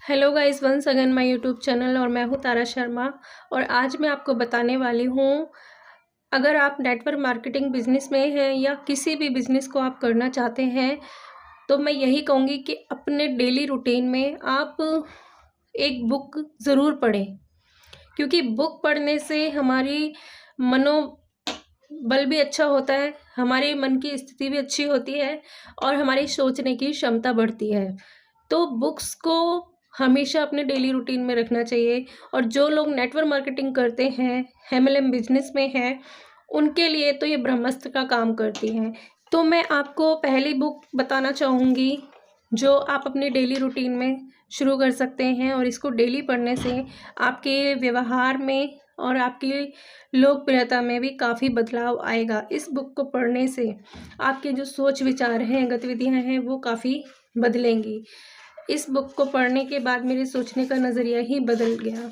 Hello guys, once again my YouTube channel और मैं हूं तारा शर्मा। और आज मैं आपको बताने वाली हूं, अगर आप नेटवर्क मार्केटिंग बिजनेस में हैं या किसी भी बिजनेस को आप करना चाहते हैं तो मैं यही कहूँगी कि अपने डेली रूटीन में आप एक बुक ज़रूर पढ़ें, क्योंकि बुक पढ़ने से हमारी मनोबल भी अच्छा होता है, हमारे मन की स्थिति भी अच्छी होती है और हमारी सोचने की क्षमता बढ़ती है। तो बुक्स को हमेशा अपने डेली रूटीन में रखना चाहिए। और जो लोग नेटवर्क मार्केटिंग करते हैं, एमएलएम बिजनेस में हैं, उनके लिए तो ये ब्रह्मास्त्र का काम करती हैं। तो मैं आपको पहली बुक बताना चाहूँगी जो आप अपने डेली रूटीन में शुरू कर सकते हैं, और इसको डेली पढ़ने से आपके व्यवहार में और आपकी लोकप्रियता में भी काफ़ी बदलाव आएगा। इस बुक को पढ़ने से आपके जो सोच विचार हैं, गतिविधियाँ हैं, वो काफ़ी बदलेंगी। इस बुक को पढ़ने के बाद मेरे सोचने का नज़रिया ही बदल गया।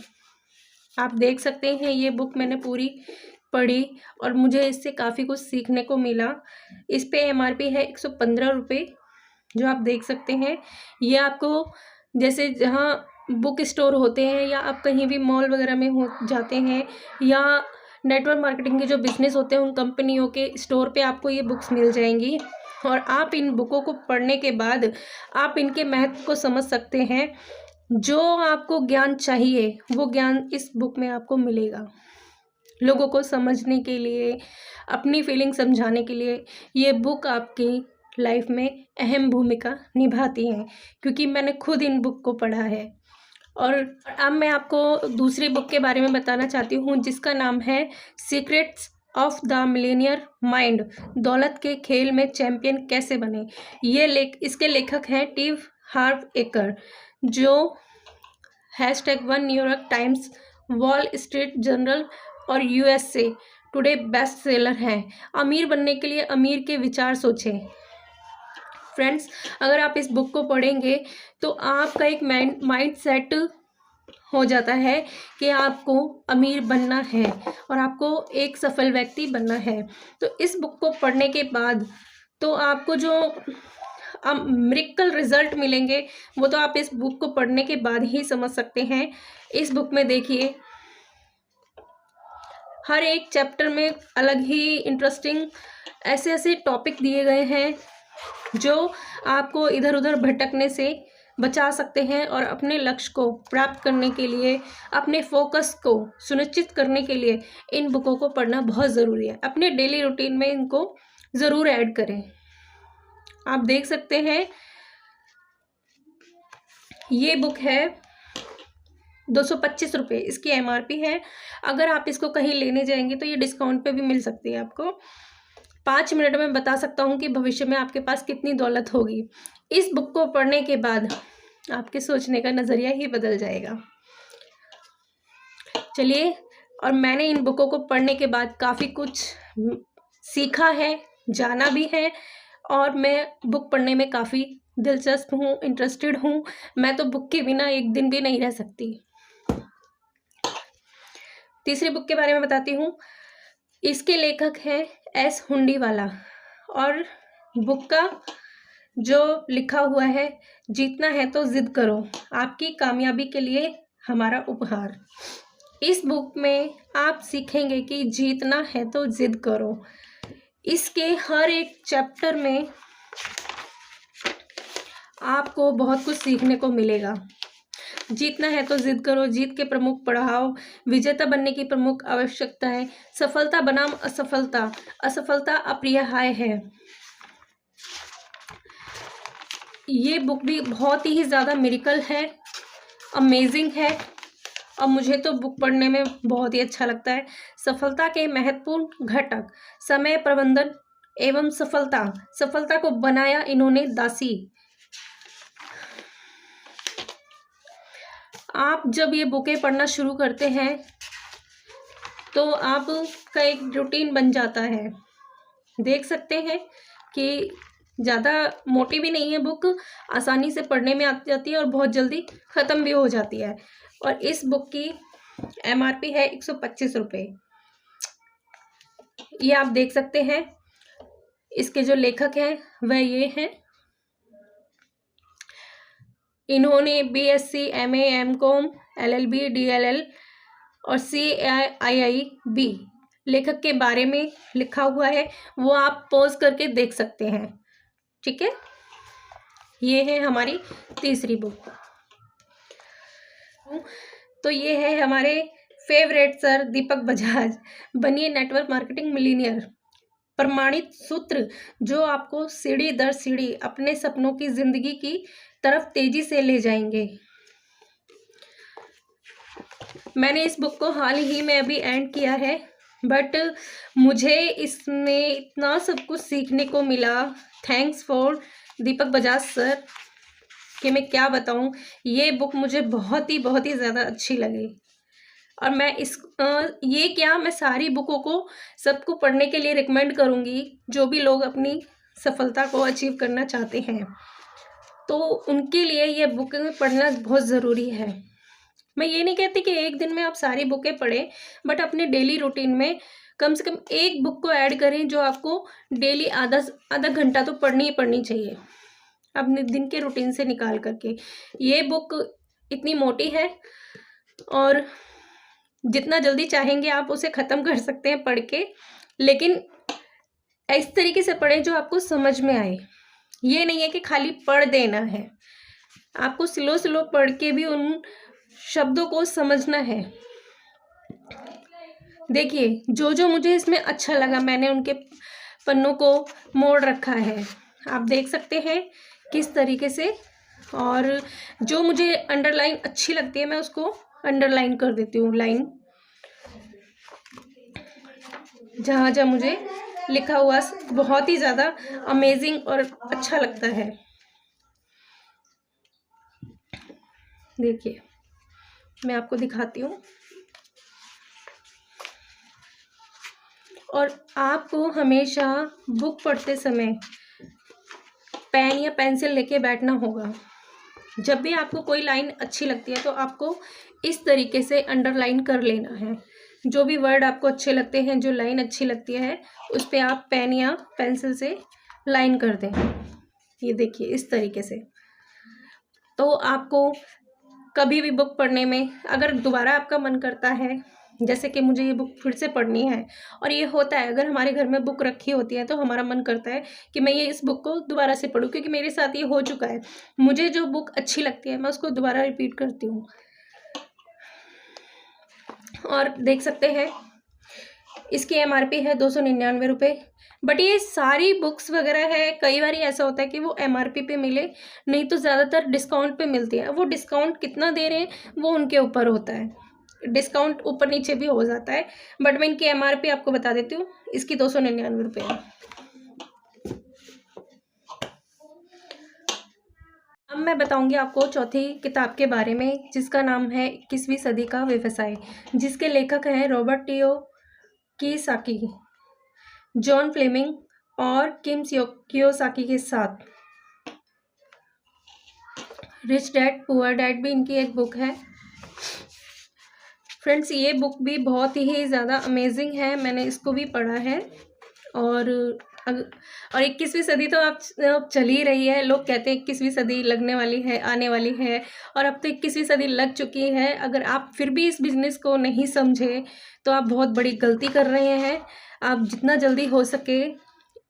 आप देख सकते हैं, ये बुक मैंने पूरी पढ़ी और मुझे इससे काफ़ी कुछ सीखने को मिला। इस पे एमआरपी है 115 रुपये, जो आप देख सकते हैं। ये आपको जैसे जहाँ बुक स्टोर होते हैं या आप कहीं भी मॉल वगैरह में हो जाते हैं या नेटवर्क मार्केटिंग के जो बिज़नेस होते हैं उन कंपनियों के स्टोर पे आपको ये बुक्स मिल जाएंगी। और आप इन बुकों को पढ़ने के बाद आप इनके महत्व को समझ सकते हैं। जो आपको ज्ञान चाहिए वो ज्ञान इस बुक में आपको मिलेगा। लोगों को समझने के लिए, अपनी फीलिंग समझाने के लिए ये बुक आपकी लाइफ में अहम भूमिका निभाती हैं, क्योंकि मैंने खुद इन बुक को पढ़ा है। और अब मैं आपको दूसरी बुक के बारे में बताना चाहती हूँ, जिसका नाम है secrets of the Millionaire mind, दौलत के खेल में चैंपियन कैसे बने। इसके लेखक हैं टीव हार्व एकर, जो #1 New York times, wall street journal और यूएसए टुडे बेस्ट सेलर हैं। अमीर बनने के लिए अमीर के विचार सोचें। फ्रेंड्स, अगर आप इस बुक को पढ़ेंगे तो आपका एक माइंड सेट हो जाता है कि आपको अमीर बनना है और आपको एक सफल व्यक्ति बनना है। तो इस बुक को पढ़ने के बाद तो आपको जो मिरेकल रिजल्ट मिलेंगे वो तो आप इस बुक को पढ़ने के बाद ही समझ सकते हैं। इस बुक में देखिए, हर एक चैप्टर में अलग ही इंटरेस्टिंग ऐसे ऐसे टॉपिक दिए गए हैं जो आपको इधर उधर भटकने से बचा सकते हैं और अपने लक्ष्य को प्राप्त करने के लिए, अपने फोकस को सुनिश्चित करने के लिए इन बुकों को पढ़ना बहुत ज़रूरी है। अपने डेली रूटीन में इनको ज़रूर ऐड करें। आप देख सकते हैं, ये बुक है 225 रुपये, इसकी एमआरपी है। अगर आप इसको कहीं लेने जाएंगे तो ये डिस्काउंट पे भी मिल सकती है आपको। 5 मिनट में बता सकता हूँ कि भविष्य में आपके पास कितनी दौलत होगी। इस बुक को पढ़ने के बाद आपके सोचने का नज़रिया ही बदल जाएगा। चलिए, और मैंने इन बुकों को पढ़ने के बाद काफ़ी कुछ सीखा है, जाना भी है, और मैं बुक पढ़ने में काफ़ी दिलचस्प हूँ, इंटरेस्टेड हूँ। मैं तो बुक के बिना एक दिन भी नहीं रह सकती। तीसरी बुक के बारे में बताती हूँ। इसके लेखक हैं एस हुंडीवाला, और बुक का जो लिखा हुआ है, जीतना है तो जिद करो, आपकी कामयाबी के लिए हमारा उपहार। इस बुक में आप सीखेंगे कि जीतना है तो जिद करो। इसके हर एक चैप्टर में आपको बहुत कुछ सीखने को मिलेगा। जीतना है तो जिद करो, जीत के प्रमुख पड़ाव, विजेता बनने की प्रमुख आवश्यकताएं, सफलता बनाम असफलता, असफलता अप्रिय है। ये बुक भी बहुत ही ज़्यादा मिरेकल है, अमेजिंग है, और मुझे तो बुक पढ़ने में बहुत ही अच्छा लगता है। सफलता के महत्वपूर्ण घटक, समय प्रबंधन एवं सफलता, सफलता को बनाया इन्होंने दासी। आप जब ये बुकें पढ़ना शुरू करते हैं तो आपका एक रूटीन बन जाता है। देख सकते हैं कि ज़्यादा मोटी भी नहीं है बुक, आसानी से पढ़ने में आ जाती है और बहुत जल्दी ख़त्म भी हो जाती है। और इस बुक की एमआरपी है 125 रुपये। ये आप देख सकते हैं। इसके जो लेखक हैं वह ये हैं इन्होंने BSc, MA, MCom, LLB, DLL और CIIB लेखक के बारे में लिखा हुआ है, वो आप पॉज करके देख सकते हैं। ठीक है, ये है हमारी तीसरी बुक। तो ये है हमारे फेवरेट सर दीपक बजाज, बनिए नेटवर्क मार्केटिंग मिलीनियर, प्रमाणित सूत्र जो आपको सीढ़ी दर सीढ़ी अपने सपनों की जिंदगी की तरफ तेजी से ले जाएंगे। मैंने इस बुक को हाल ही में अभी एंड किया है, बट मुझे इसमें इतना सब कुछ सीखने को मिला। Thanks for Deepak Bajaj sir, कि मैं क्या बताऊं, ये बुक मुझे बहुत ही ज़्यादा अच्छी लगी। और मैं मैं सारी बुकों को सबको पढ़ने के लिए रिकमेंड करूंगी, जो भी लोग अपनी सफलता को अचीव करना चाहते हैं, तो उनके लिए ये बुकें पढ़ना बहुत ज़रूरी है। मैं ये नहीं कहती कि एक दिन में आप सारी बुकें पढ़ें, बट अपने डेली रूटीन में कम से कम एक बुक को ऐड करें जो आपको डेली आधा घंटा तो पढ़नी ही पढ़नी चाहिए अपने दिन के रूटीन से निकाल करके। ये बुक इतनी मोटी है और जितना जल्दी चाहेंगे आप उसे ख़त्म कर सकते हैं पढ़ के, लेकिन इस तरीके से पढ़ें जो आपको समझ में आए। ये नहीं है कि खाली पढ़ देना है, आपको स्लो पढ़ के भी उन शब्दों को समझना है। देखिए, जो मुझे इसमें अच्छा लगा मैंने उनके पन्नों को मोड़ रखा है, आप देख सकते हैं किस तरीके से। और जो मुझे अंडरलाइन अच्छी लगती है मैं उसको अंडरलाइन कर देती हूँ, लाइन जहाँ जहाँ मुझे लिखा हुआ बहुत ही ज़्यादा अमेजिंग और अच्छा लगता है। देखिए, मैं आपको दिखाती हूँ। और आपको हमेशा बुक पढ़ते समय पेन या पेंसिल लेके बैठना होगा। जब भी आपको कोई लाइन अच्छी लगती है तो आपको इस तरीके से अंडरलाइन कर लेना है। जो भी वर्ड आपको अच्छे लगते हैं, जो लाइन अच्छी लगती है, उस पर आप पेन या पेंसिल से लाइन कर दें। ये देखिए इस तरीके से। तो आपको कभी भी बुक पढ़ने में अगर दोबारा आपका मन करता है, जैसे कि मुझे ये बुक फिर से पढ़नी है, और ये होता है अगर हमारे घर में बुक रखी होती है तो हमारा मन करता है कि मैं ये इस बुक को दोबारा से पढूं, क्योंकि मेरे साथ ये हो चुका है। मुझे जो बुक अच्छी लगती है मैं उसको दोबारा रिपीट करती हूँ। और देख सकते हैं इसकी MRP है 299 रुपये। बट ये सारी बुक्स वगैरह है, कई बार ऐसा होता है कि वो MRP पे मिले, नहीं तो ज़्यादातर डिस्काउंट पे मिलती है। वो डिस्काउंट कितना दे रहे हैं वो उनके ऊपर होता है, डिस्काउंट ऊपर नीचे भी हो जाता है। बट मैं इनकी MRP आपको बता देती हूँ, इसकी 299 रुपये है। अब मैं बताऊंगी आपको चौथी किताब के बारे में, जिसका नाम है 21वीं सदी का व्यवसाय, जिसके लेखक हैं रॉबर्ट कियोसाकी, जॉन फ्लेमिंग और किम कियोसाकी के साथ। रिच डैड पुअर डैड भी इनकी एक बुक है। फ्रेंड्स, ये बुक भी बहुत ही ज़्यादा अमेजिंग है, मैंने इसको भी पढ़ा है। और 21वीं सदी तो अब चल ही रही है। लोग कहते हैं 21वीं सदी लगने वाली है, आने वाली है, और अब तो 21वीं सदी लग चुकी है। अगर आप फिर भी इस बिज़नेस को नहीं समझे तो आप बहुत बड़ी गलती कर रहे हैं। आप जितना जल्दी हो सके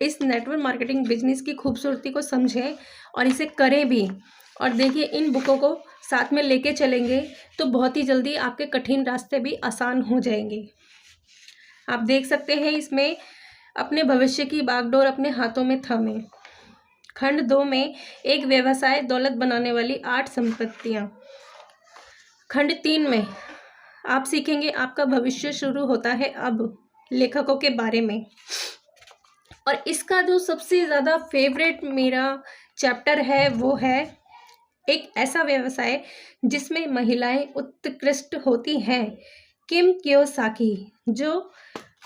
इस नेटवर्क मार्केटिंग बिजनेस की खूबसूरती को समझें और इसे करें भी। और देखिए, इन बुकों को साथ में लेके चलेंगे तो बहुत ही जल्दी आपके कठिन रास्ते भी आसान हो जाएंगे। आप देख सकते हैं इसमें अपने भविष्य की बागडोर अपने हाथों में थामे। खंड 2 में एक व्यवसाय दौलत बनाने वाली 8 संपत्तियां। खंड 3 में आप सीखेंगे आपका भविष्य शुरू होता है अब, लेखकों के बारे में। और इसका जो सबसे ज़्यादा फेवरेट मेरा चैप्टर है वो है एक ऐसा व्यवसाय जिसमें महिलाएं उत्कृष्ट होती हैं, किम कियोसाकी, जो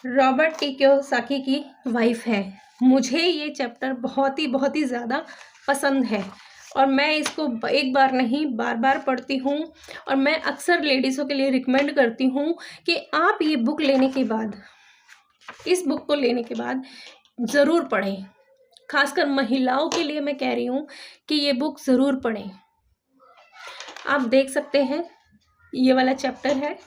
रॉबर्ट कियोसाकी की वाइफ है। मुझे ये चैप्टर बहुत ही ज़्यादा पसंद है और मैं इसको एक बार नहीं बार बार पढ़ती हूँ। और मैं अक्सर लेडीज़ों के लिए रिकमेंड करती हूँ कि आप ये बुक लेने के बाद, इस बुक को लेने के बाद ज़रूर पढ़ें। खासकर महिलाओं के लिए मैं कह रही हूँ कि ये बुक ज़रूर पढ़ें। आप देख सकते हैं ये वाला चैप्टर है,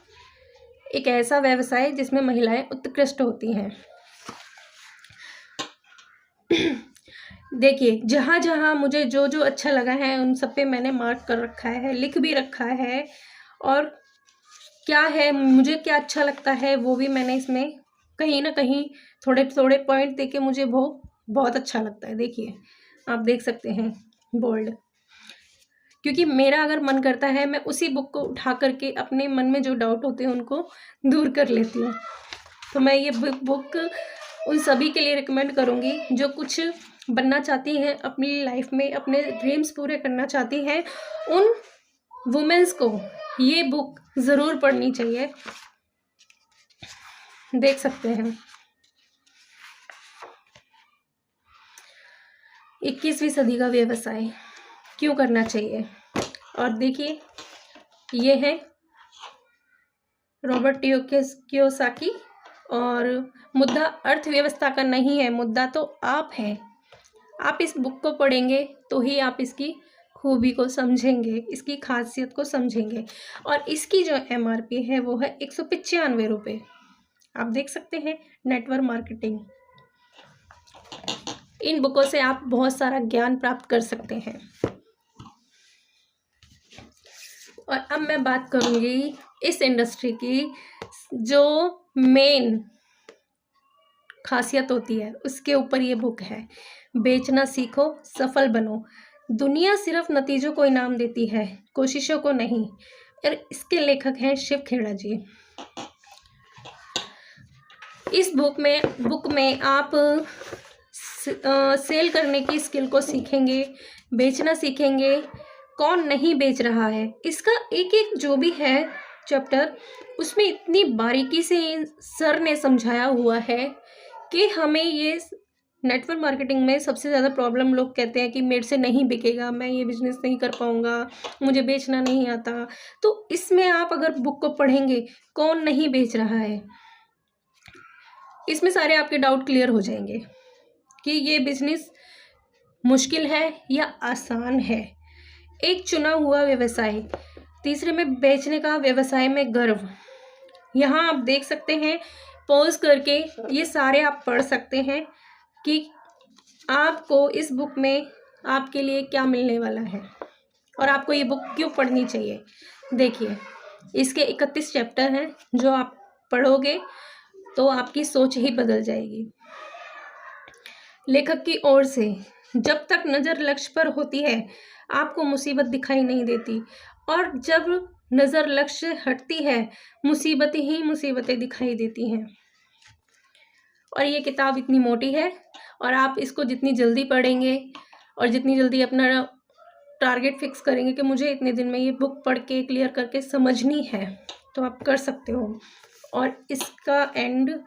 एक ऐसा व्यवसाय जिसमें महिलाएं उत्कृष्ट होती हैं। देखिए, जहाँ जहाँ मुझे जो जो अच्छा लगा है उन सब पे मैंने मार्क कर रखा है, लिख भी रखा है, और क्या है मुझे क्या अच्छा लगता है वो भी मैंने इसमें कहीं ना कहीं थोड़े थोड़े पॉइंट देके मुझे वो बहुत अच्छा लगता है। देखिए, आप देख सकते हैं बोल्ड, क्योंकि मेरा अगर मन करता है मैं उसी बुक को उठा करके अपने मन में जो डाउट होते हैं उनको दूर कर लेती हूँ। तो मैं ये बुक उन सभी के लिए रिकमेंड करूँगी जो कुछ बनना चाहती हैं अपनी लाइफ में, अपने ड्रीम्स पूरे करना चाहती हैं। उन वुमेन्स को ये बुक ज़रूर पढ़नी चाहिए। देख सकते हैं 21वीं सदी का व्यवसाय क्यों करना चाहिए। और देखिए, ये है रॉबर्ट कियोसाकी, और मुद्दा अर्थव्यवस्था का नहीं है, मुद्दा तो आप हैं। आप इस बुक को पढ़ेंगे तो ही आप इसकी खूबी को समझेंगे, इसकी खासियत को समझेंगे। और इसकी जो MRP है वो है 195 रुपये। आप देख सकते हैं, नेटवर्क मार्केटिंग। इन बुकों से आप बहुत सारा ज्ञान प्राप्त कर सकते हैं। और अब मैं बात करूंगी इस इंडस्ट्री की जो मेन खासियत होती है, उसके ऊपर ये बुक है। बेचना सीखो, सफल बनो। दुनिया सिर्फ नतीजों को इनाम देती है, कोशिशों को नहीं। और इसके लेखक हैं शिव खेड़ा जी। इस बुक में आप सेल करने की स्किल को सीखेंगे, बेचना सीखेंगे, कौन नहीं बेच रहा है। इसका एक एक जो भी है चैप्टर, उसमें इतनी बारीकी से सर ने समझाया हुआ है कि हमें ये नेटवर्क मार्केटिंग में सबसे ज़्यादा प्रॉब्लम लोग कहते हैं कि मेरे से नहीं बिकेगा, मैं ये बिजनेस नहीं कर पाऊँगा, मुझे बेचना नहीं आता। तो इसमें आप अगर बुक को पढ़ेंगे, कौन नहीं बेच रहा है, इसमें सारे आपके डाउट क्लियर हो जाएंगे कि ये बिजनेस मुश्किल है या आसान है। एक चुना हुआ व्यवसाय। तीसरे में बेचने का व्यवसाय में गर्व। यहाँ आप देख सकते हैं, पॉज करके ये सारे आप पढ़ सकते हैं कि आपको इस बुक में आपके लिए क्या मिलने वाला है और आपको ये बुक क्यों पढ़नी चाहिए। देखिए, इसके 31 चैप्टर हैं, जो आप पढ़ोगे तो आपकी सोच ही बदल जाएगी। लेखक की ओर से, जब तक नज़र लक्ष्य पर होती है आपको मुसीबत दिखाई नहीं देती, और जब नज़र लक्ष्य हटती है मुसीबतें ही मुसीबतें दिखाई देती हैं। और ये किताब इतनी मोटी है, और आप इसको जितनी जल्दी पढ़ेंगे और जितनी जल्दी अपना टारगेट फिक्स करेंगे कि मुझे इतने दिन में ये बुक पढ़ के क्लियर करके समझनी है, तो आप कर सकते हो। और इसका एंड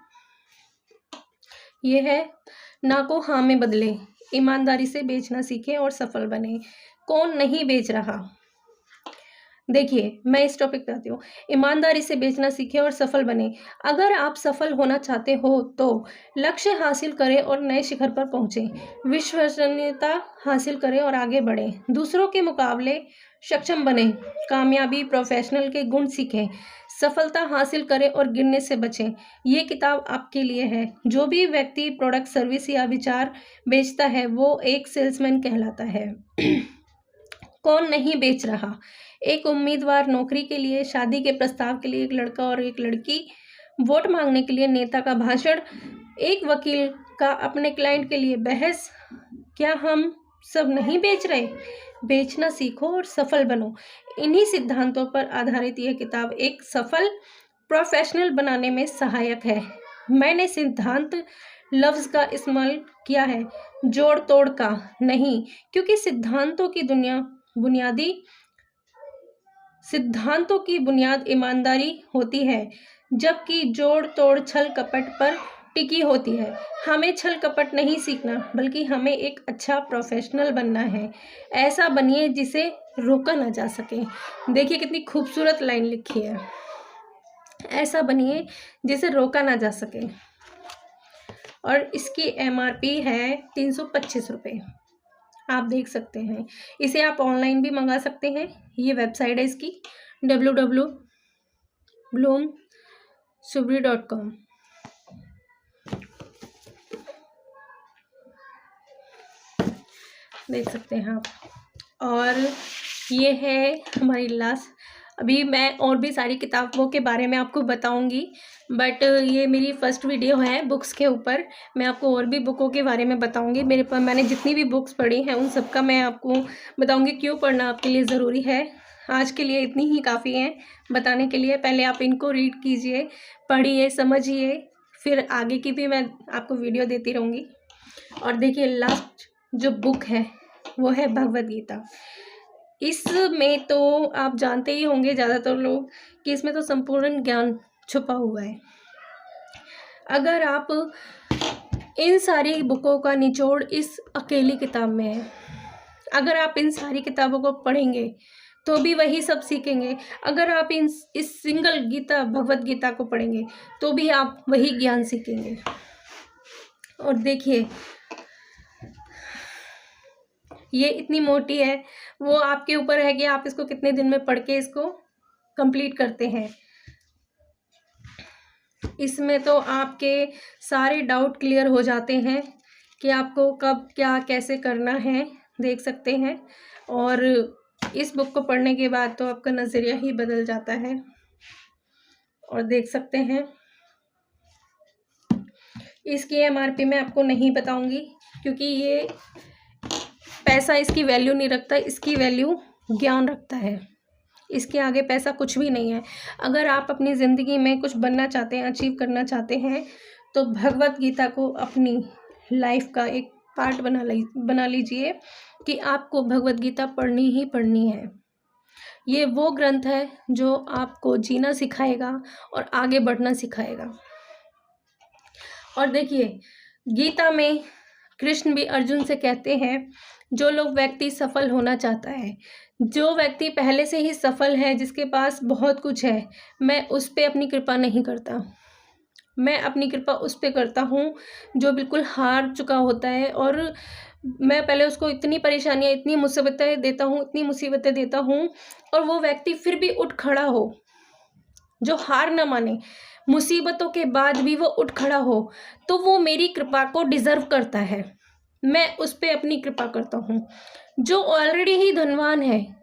ये है, ना को हाँ में बदले, ईमानदारी से बेचना सीखें और सफल बने। कौन नहीं बेच रहा। देखिए, मैं इस टॉपिक पे आती हूँ। ईमानदारी से बेचना सीखें और सफल बने। अगर आप सफल होना चाहते हो तो लक्ष्य हासिल करें और नए शिखर पर पहुँचें। विश्वसनीयता हासिल करें और आगे बढ़ें। दूसरों के मुकाबले सक्षम बने। कामयाबी प्रोफेशनल के गुण सीखें। सफलता हासिल करें और गिरने से बचें। ये किताब आपके लिए है। जो भी व्यक्ति प्रोडक्ट, सर्विस या विचार बेचता है वो एक सेल्समैन कहलाता है। कौन नहीं बेच रहा। एक उम्मीदवार नौकरी के लिए, शादी के प्रस्ताव के लिए एक लड़का और एक लड़की, वोट मांगने के लिए नेता का भाषण, एक वकील का अपने क्लाइंट के लिए बहस। क्या हम सब नहीं बेच रहे। बेचना सीखो और सफल बनो। इन्हीं सिद्धांतों पर आधारित यह किताब एक सफल प्रोफेशनल बनाने में सहायक है। मैंने सिद्धांत लफ्ज़ का इस्तेमाल किया है, जोड़ तोड़ का नहीं, क्योंकि सिद्धांतों की बुनियाद ईमानदारी होती है, जबकि जोड़ तोड़ छल कपट पर टिकी होती है। हमें छल कपट नहीं सीखना, बल्कि हमें एक अच्छा प्रोफेशनल बनना है। ऐसा बनिए जिसे रोका ना जा सके। देखिए कितनी खूबसूरत लाइन लिखी है, ऐसा बनिए जिसे रोका ना जा सके। और इसकी MRP है 325 रुपये। आप देख सकते हैं। इसे आप ऑनलाइन भी मंगा सकते हैं। ये वेबसाइट है इसकी www.bloomsubri.com। देख सकते हैं आप। और ये है हमारी लास्ट। अभी मैं और भी सारी किताबों के बारे में आपको बताऊंगी, बट ये मेरी फर्स्ट वीडियो है बुक्स के ऊपर। मैं आपको और भी बुकों के बारे में बताऊंगी। मेरे पास मैंने जितनी भी बुक्स पढ़ी हैं उन सब का मैं आपको बताऊंगी क्यों पढ़ना आपके लिए ज़रूरी है। आज के लिए इतनी ही काफ़ी है बताने के लिए। पहले आप इनको रीड कीजिए, पढ़िए, समझिए, फिर आगे की भी मैं आपको वीडियो देती रहूँगी। और देखिए लास्ट जो बुक है वो है भगवद गीता। इसमें तो आप जानते ही होंगे ज़्यादातर लोग कि इसमें तो संपूर्ण ज्ञान छुपा हुआ है। अगर आप इन सारी बुकों का निचोड़ इस अकेली किताब में है, अगर आप इन सारी किताबों को पढ़ेंगे तो भी वही सब सीखेंगे। अगर आप इस सिंगल गीता भगवद गीता को पढ़ेंगे तो भी आप वही ज्ञान सीखेंगे। और देखिए ये इतनी मोटी है, वो आपके ऊपर है कि आप इसको कितने दिन में पढ़ के इसको कंप्लीट करते हैं। इसमें तो आपके सारे डाउट क्लियर हो जाते हैं कि आपको कब क्या कैसे करना है, देख सकते हैं। और इस बुक को पढ़ने के बाद तो आपका नज़रिया ही बदल जाता है। और देख सकते हैं इसकी MRP मैं आपको नहीं बताऊंगी क्योंकि ये पैसा इसकी वैल्यू नहीं रखता, इसकी वैल्यू ज्ञान रखता है। इसके आगे पैसा कुछ भी नहीं है। अगर आप अपनी ज़िंदगी में कुछ बनना चाहते हैं, अचीव करना चाहते हैं, तो भगवद गीता को अपनी लाइफ का एक पार्ट बना लीजिए कि आपको भगवद गीता पढ़नी ही पढ़नी है। ये वो ग्रंथ है जो आपको जीना सिखाएगा और आगे बढ़ना सिखाएगा। और देखिए गीता में कृष्ण भी अर्जुन से कहते हैं, जो लोग व्यक्ति सफल होना चाहता है, जो व्यक्ति पहले से ही सफल है, जिसके पास बहुत कुछ है, मैं उस पर अपनी कृपा नहीं करता। मैं अपनी कृपा उस पर करता हूँ जो बिल्कुल हार चुका होता है। और मैं पहले उसको इतनी परेशानियाँ, इतनी मुसीबतें देता हूँ और वो व्यक्ति फिर भी उठ खड़ा हो, जो हार ना माने, मुसीबतों के बाद भी वो उठ खड़ा हो, तो वो मेरी कृपा को डिज़र्व करता है। मैं उस पर अपनी कृपा करता हूँ। जो ऑलरेडी ही धनवान है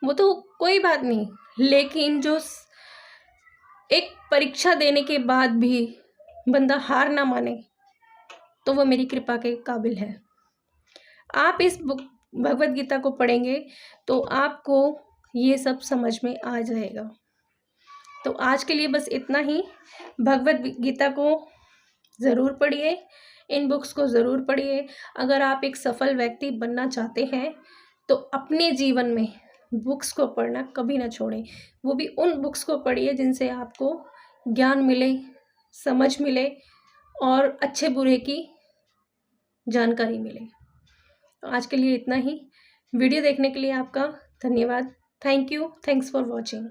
वो तो कोई बात नहीं, लेकिन जो एक परीक्षा देने के बाद भी बंदा हार ना माने तो वो मेरी कृपा के काबिल है। आप इस बुक भगवद गीता को पढ़ेंगे तो आपको ये सब समझ में आ जाएगा। तो आज के लिए बस इतना ही। भगवद गीता को ज़रूर पढ़िए, इन बुक्स को ज़रूर पढ़िए। अगर आप एक सफल व्यक्ति बनना चाहते हैं तो अपने जीवन में बुक्स को पढ़ना कभी ना छोड़ें। वो भी उन बुक्स को पढ़िए जिनसे आपको ज्ञान मिले, समझ मिले और अच्छे बुरे की जानकारी मिले। तो आज के लिए इतना ही। वीडियो देखने के लिए आपका धन्यवाद। Thank you. Thanks for watching.